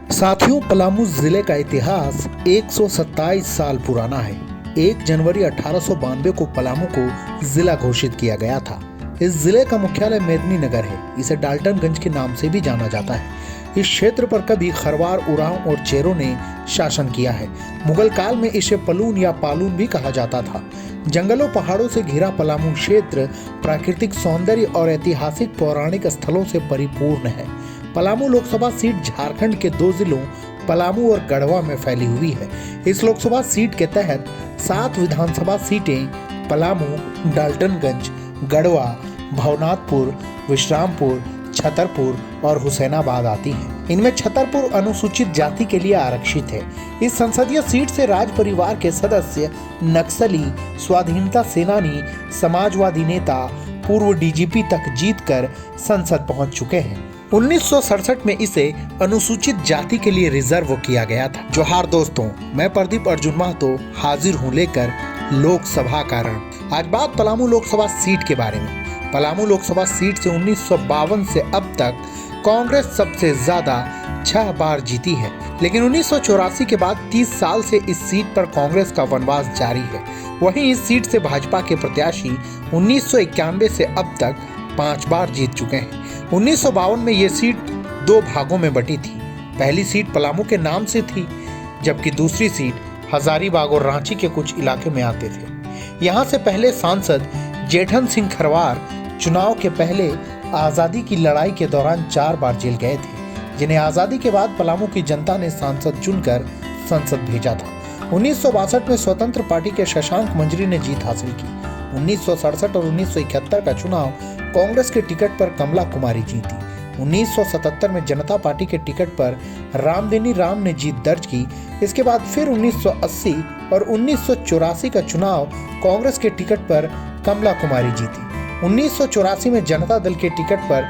साथियों, पलामू जिले का इतिहास 127 साल पुराना है। 1 जनवरी 1892 को पलामू को जिला घोषित किया गया था। इस जिले का मुख्यालय मेदिनीनगर है। इसे डाल्टनगंज के नाम से भी जाना जाता है। इस क्षेत्र पर कभी खरवार, उरांव और चेरों ने शासन किया है। मुगल काल में इसे पलून या पालून भी कहा जाता था। जंगलों पहाड़ों से घिरा पलामू क्षेत्र प्राकृतिक सौंदर्य और ऐतिहासिक पौराणिक स्थलों से परिपूर्ण है। पलामू लोकसभा सीट झारखंड के 2 जिलों पलामू और गढ़वा में फैली हुई है। इस लोकसभा सीट के तहत 7 विधानसभा सीटें पलामू, डाल्टनगंज, गढ़वा, भवनाथपुर, विश्रामपुर, छतरपुर और हुसैनाबाद आती हैं। इनमें छतरपुर अनुसूचित जाति के लिए आरक्षित है। इस संसदीय सीट से राज परिवार के सदस्य, नक्सली, स्वाधीनता सेनानी, समाजवादी नेता, पूर्व डीजीपी तक जीतकर संसद पहुंच चुके हैं। 1967 में इसे अनुसूचित जाति के लिए रिजर्व किया गया था। जोहार दोस्तों, मैं प्रदीप अर्जुन महतो हाजिर हूँ लेकर लोकसभा का रण। आज बात पलामू लोकसभा सीट के बारे में। पलामू लोकसभा सीट से 1952 से अब तक कांग्रेस सबसे ज्यादा 6 बार जीती है, लेकिन 1984 के बाद 30 साल से इस सीट पर कांग्रेस का वनवास जारी है। वहीं इस सीट से भाजपा के प्रत्याशी 1991 से अब तक 5 बार जीत चुके हैं। 1952 में ये सीट 2 भागों में बटी थी। पहली सीट पलामू के नाम से थी, जबकि दूसरी सीट हजारीबाग और रांची के कुछ इलाके में आते थे। यहाँ से पहले सांसद जेठन सिंह खरवार चुनाव के पहले आजादी की लड़ाई के दौरान 4 बार जेल गए थे, जिन्हें आजादी के बाद पलामू की जनता ने सांसद चुनकर संसद भेजा था। 1962 में स्वतंत्र पार्टी के शशांक मंजरी ने जीत हासिल की। 1967 और 1971 का चुनाव कांग्रेस के टिकट पर कमला कुमारी जीती। 1977 में जनता पार्टी के टिकट पर रामदेनी राम ने जीत दर्ज की। इसके बाद फिर 1980 और 1984 का चुनाव कांग्रेस के टिकट पर कमला कुमारी जीती। 1984 में जनता दल के टिकट पर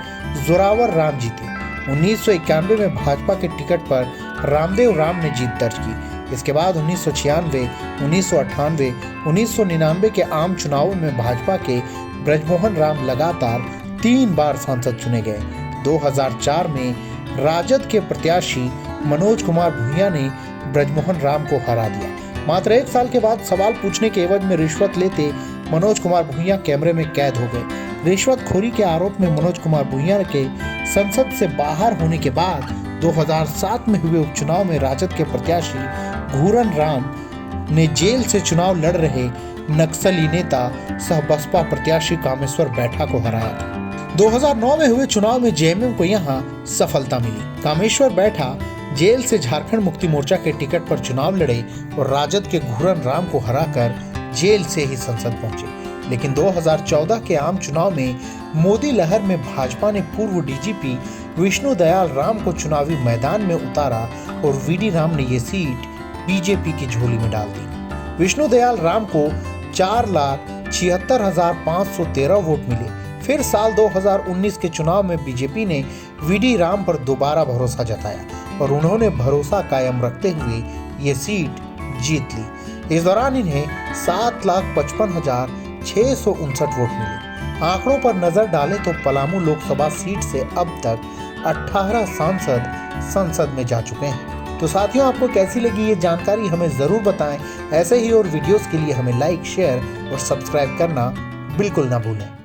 जोरावर राम जीते। 1991 में भाजपा के टिकट पर रामदेव राम ने जीत दर्ज की। इसके बाद 1996, 1998, 1999 के आम चुनावों में भाजपा के ब्रजमोहन राम लगातार 3 बार सांसद चुने गए। 2004 में राजद के प्रत्याशी मनोज कुमार भूंइया ने ब्रजमोहन राम को हरा दिया। मात्र 1 साल के बाद सवाल पूछने के एवज में रिश्वत लेते मनोज कुमार भूंइया कैमरे में कैद हो गए। रिश्वतखोरी के आरोप में मनोज कुमार भूंइया के संसद से बाहर होने के बाद 2007 में हुए उपचुनाव में राजद के प्रत्याशी घूरन राम ने जेल से चुनाव लड़ रहे नक्सली नेता सह बसपा प्रत्याशी कामेश्वर बैठा को हराया था। 2009 में हुए चुनाव में जेएमएम को यहां सफलता मिली। कामेश्वर बैठा जेल से झारखंड मुक्ति मोर्चा के टिकट पर चुनाव लड़े और राजद के घूरन राम को हराकर जेल से ही संसद पहुंचे। लेकिन 2014 के आम चुनाव में मोदी लहर में भाजपा ने पूर्व डीजीपी विष्णु दयाल राम को चुनावी मैदान में उतारा और वीडी राम ने ये सीट बीजेपी की झोली में डाल दी। विष्णु दयाल राम को 4,76,513 वोट मिले। फिर साल 2019 के चुनाव में बीजेपी ने वीडी राम पर दोबारा भरोसा जताया और उन्होंने भरोसा कायम रखते हुए ये सीट जीत ली। इस दौरान इन्हें 7,55,659 वोट मिले। आंकड़ों पर नजर डालें तो पलामू लोकसभा सीट से अब तक 18 सांसद संसद में जा चुके हैं। तो साथियों, आपको कैसी लगी ये जानकारी हमें जरूर बताएं। ऐसे ही और वीडियोस के लिए हमें लाइक, शेयर और सब्सक्राइब करना बिल्कुल ना भूलें।